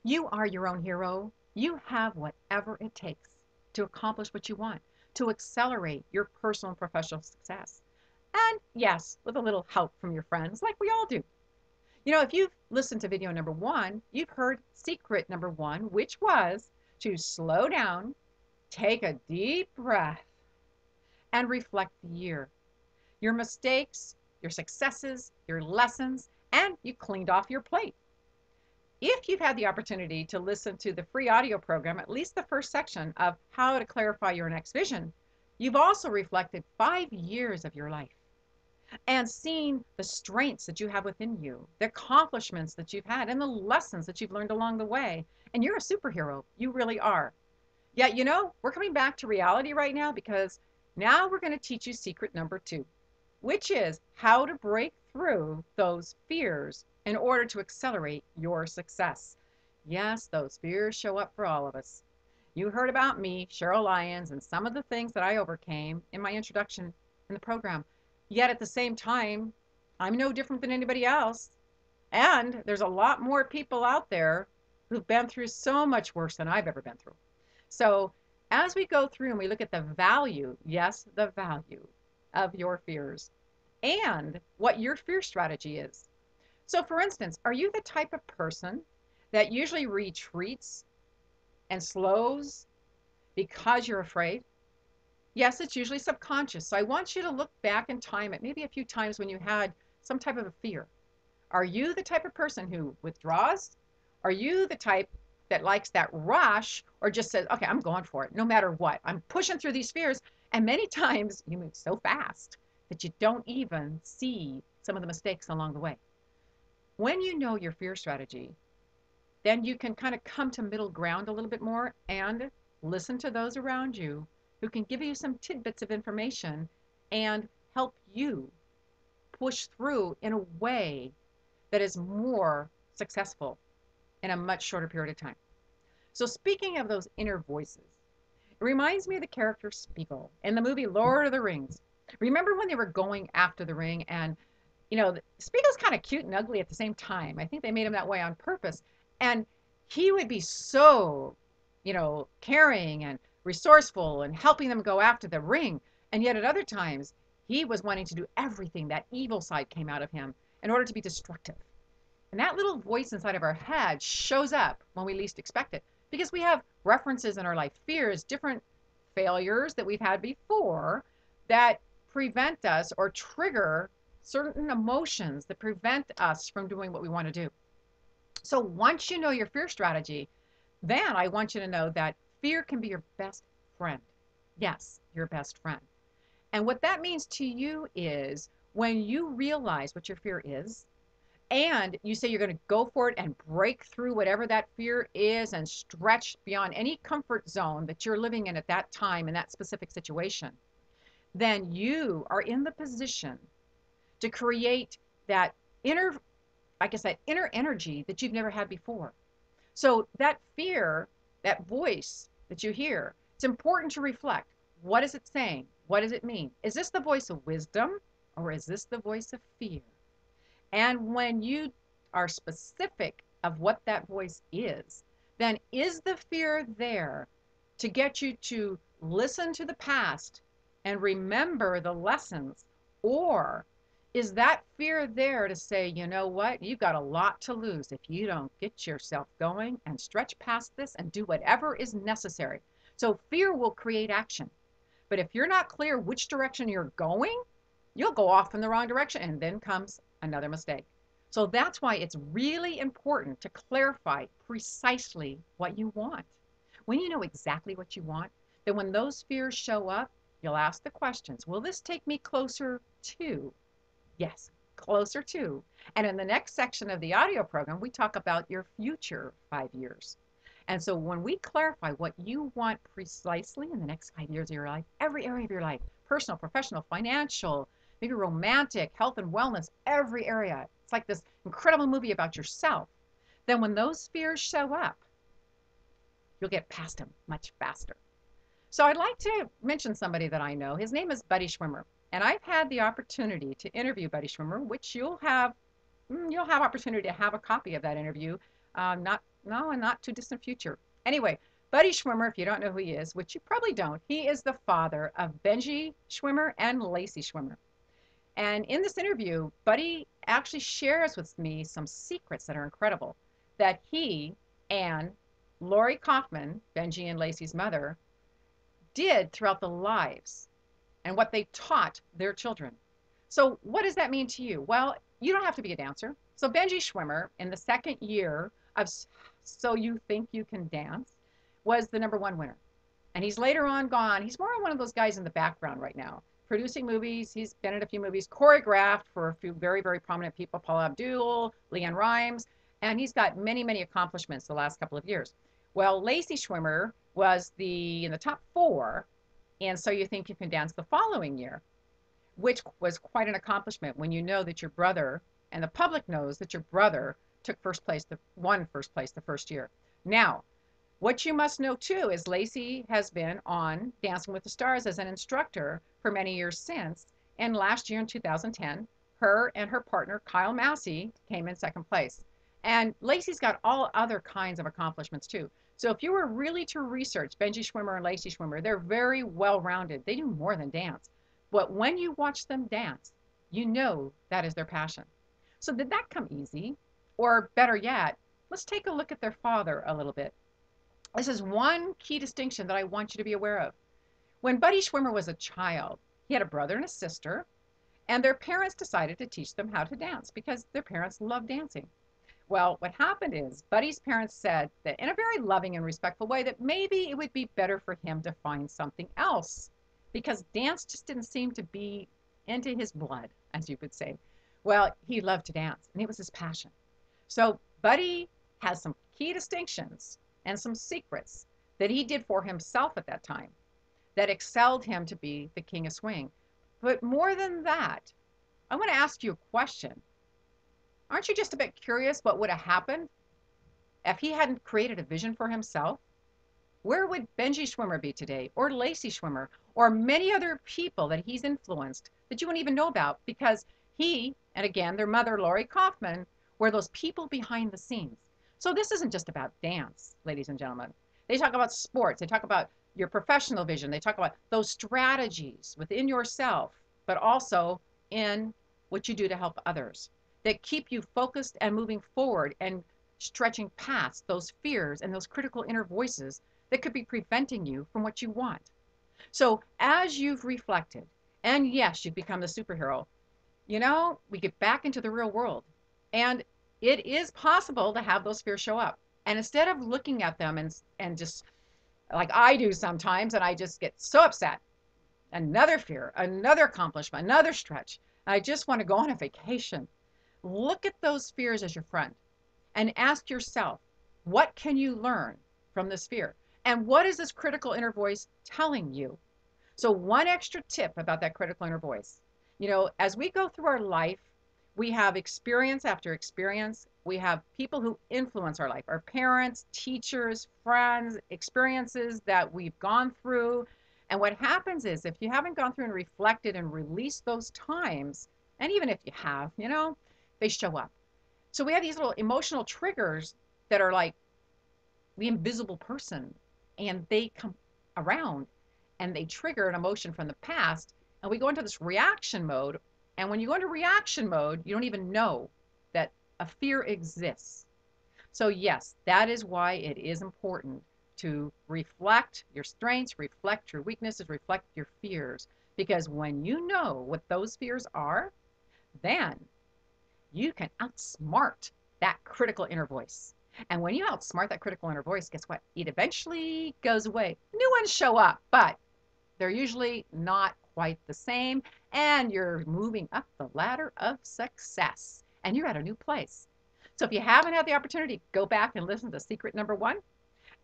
You are your own hero. You have whatever it takes to accomplish what you want, to accelerate your personal and professional success. And yes, with a little help from your friends, like we all do. If you've listened to video number one, you've heard secret number one, which was to slow down, take a deep breath, and reflect the year, your mistakes, your successes, your lessons, and you cleaned off your plate. If you've had the opportunity to listen to the free audio program, at least the first section of how to clarify your next vision, you've also reflected 5 years of your life and seen the strengths that you have within you, the accomplishments that you've had, and the lessons that you've learned along the way. And you're a superhero. You really are. Yet, we're coming back to reality right now because now we're going to teach you secret number two, which is how to break through those fears in order to accelerate your success. Yes, those fears show up for all of us. You heard about me, Cheryl Lyons, and some of the things that I overcame in my introduction in the program. Yet at the same time, I'm no different than anybody else. And there's a lot more people out there who've been through so much worse than I've ever been through. So as we go through and we look at the value, yes, the value of your fears and what your fear strategy is. So, for instance, are you the type of person that usually retreats and slows because you're afraid? Yes, it's usually subconscious. So, I want you to look back in time at maybe a few times when you had some type of a fear. Are you the type of person who withdraws? Are you the type that likes that rush or just says, okay, I'm going for it no matter what? I'm pushing through these fears. And many times you move so fast that you don't even see some of the mistakes along the way. When you know your fear strategy, then you can kind of come to middle ground a little bit more and listen to those around you who can give you some tidbits of information and help you push through in a way that is more successful in a much shorter period of time. So, speaking of those inner voices, it reminds me of the character Spiegel in the movie Lord of the Rings. Remember when they were going after the ring and Spiegel's kind of cute and ugly at the same time. I think they made him that way on purpose. And he would be so, caring and resourceful and helping them go after the ring. And yet at other times, he was wanting to do everything that evil side came out of him in order to be destructive. And that little voice inside of our head shows up when we least expect it because we have references in our life, fears, different failures that we've had before that prevent us or trigger certain emotions that prevent us from doing what we want to do. So once you know your fear strategy, then I want you to know that fear can be your best friend. Yes, your best friend. And what that means to you is when you realize what your fear is, and you say you're going to go for it and break through whatever that fear is and stretch beyond any comfort zone that you're living in at that time in that specific situation, then you are in the position to create that inner, I guess, that inner energy that you've never had before. So that fear, that voice that you hear, it's important to reflect. What is it saying? What does it mean? Is this the voice of wisdom or is this the voice of fear? And when you are specific of what that voice is, then is the fear there to get you to listen to the past and remember the lessons? Or is that fear there to say, you know what, you've got a lot to lose if you don't get yourself going and stretch past this and do whatever is necessary? So fear will create action. But if you're not clear which direction you're going, you'll go off in the wrong direction and then comes another mistake. So that's why it's really important to clarify precisely what you want. When you know exactly what you want, then when those fears show up, you'll ask the questions. Will this take me closer to? Yes, closer to. And in the next section of the audio program, we talk about your future 5 years. And so when we clarify what you want precisely in the next 5 years of your life, every area of your life, personal, professional, financial, maybe romantic, health and wellness, every area. It's like this incredible movie about yourself. Then when those fears show up, you'll get past them much faster. So I'd like to mention somebody that I know. His name is Buddy Schwimmer. And I've had the opportunity to interview Buddy Schwimmer, which you'll have opportunity to have a copy of that interview, not No, and not too distant future. Anyway, Buddy Schwimmer, if you don't know who he is, which you probably don't, he is the father of Benji Schwimmer and Lacey Schwimmer. And in this interview, Buddy actually shares with me some secrets that are incredible that he and Lori Kaufman, Benji and Lacey's mother, did throughout the lives and what they taught their children. So, what does that mean to you? Well, you don't have to be a dancer. So, Benji Schwimmer, in the second year of So You Think You Can Dance, was the number one winner. And he's later on gone. He's more one of those guys in the background right now, producing movies. He's been in a few movies, choreographed for a few very, very prominent people, Paula Abdul, Leanne Rimes, and he's got many, many accomplishments the last couple of years. Well, Lacey Schwimmer was in the top four, and So You Think You Can Dance the following year, which was quite an accomplishment when you know that your brother, and the public knows that your brother won first place the first year. Now, what you must know too is Lacey has been on Dancing with the Stars as an instructor for many years since. And last year in 2010, her and her partner, Kyle Massey, came in second place. And Lacey's got all other kinds of accomplishments too. So if you were really to research Benji Schwimmer and Lacey Schwimmer, they're very well rounded. They do more than dance. But when you watch them dance, you know that is their passion. So did that come easy? Or better yet, let's take a look at their father a little bit. This is one key distinction that I want you to be aware of. When Buddy Schwimmer was a child, he had a brother and a sister, and their parents decided to teach them how to dance because their parents loved dancing. Well, what happened is Buddy's parents said that in a very loving and respectful way that maybe it would be better for him to find something else because dance just didn't seem to be into his blood, as you would say. Well, he loved to dance, and it was his passion. So Buddy has some key distinctions and some secrets that he did for himself at that time that excelled him to be the king of swing. But more than that, I want to ask you a question. Aren't you just a bit curious what would have happened if he hadn't created a vision for himself? Where would Benji Schwimmer be today, or Lacey Schwimmer, or many other people that he's influenced that you wouldn't even know about because he, and again, their mother, Lori Kaufman, were those people behind the scenes. So this isn't just about dance, ladies and gentlemen. They talk about sports. They talk about your professional vision. They talk about those strategies within yourself, but also in what you do to help others that keep you focused and moving forward and stretching past those fears and those critical inner voices that could be preventing you from what you want. So as you've reflected, and yes, you've become the superhero, we get back into the real world. And it is possible to have those fears show up. And instead of looking at them and just like I do sometimes, and I just get so upset, another fear, another accomplishment, another stretch, I just want to go on a vacation. Look at those fears as your friend and ask yourself, what can you learn from this fear? And what is this critical inner voice telling you? So one extra tip about that critical inner voice, as we go through our life, we have experience after experience. We have people who influence our life, our parents, teachers, friends, experiences that we've gone through. And what happens is if you haven't gone through and reflected and released those times, and even if you have, they show up. So we have these little emotional triggers that are like the invisible person, and they come around and they trigger an emotion from the past, and we go into this reaction mode. And when you go into reaction mode, you don't even know that a fear exists. So yes, that is why it is important to reflect your strengths, reflect your weaknesses, reflect your fears. Because when you know what those fears are, then you can outsmart that critical inner voice. And when you outsmart that critical inner voice, guess what? It eventually goes away. New ones show up, but they're usually not quite the same. And you're moving up the ladder of success. And you're at a new place. So if you haven't had the opportunity, go back and listen to secret number 1.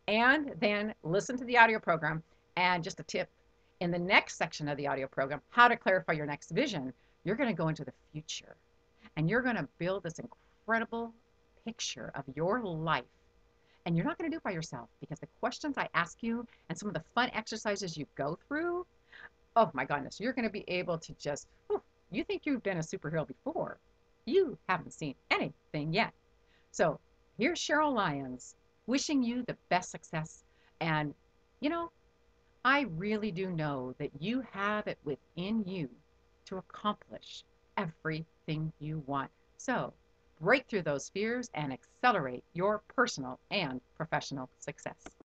And then listen to the audio program. And just a tip, in the next section of the audio program, how to clarify your next vision, you're going to go into the future. And you're going to build this incredible picture of your life. And you're not going to do it by yourself because the questions I ask you and some of the fun exercises you go through, oh my goodness, you're going to be able to just, you think you've been a superhero before. You haven't seen anything yet. So here's Cheryl Lyons wishing you the best success. And, you know, I really do know that you have it within you to accomplish everything you want. So break through those fears and accelerate your personal and professional success.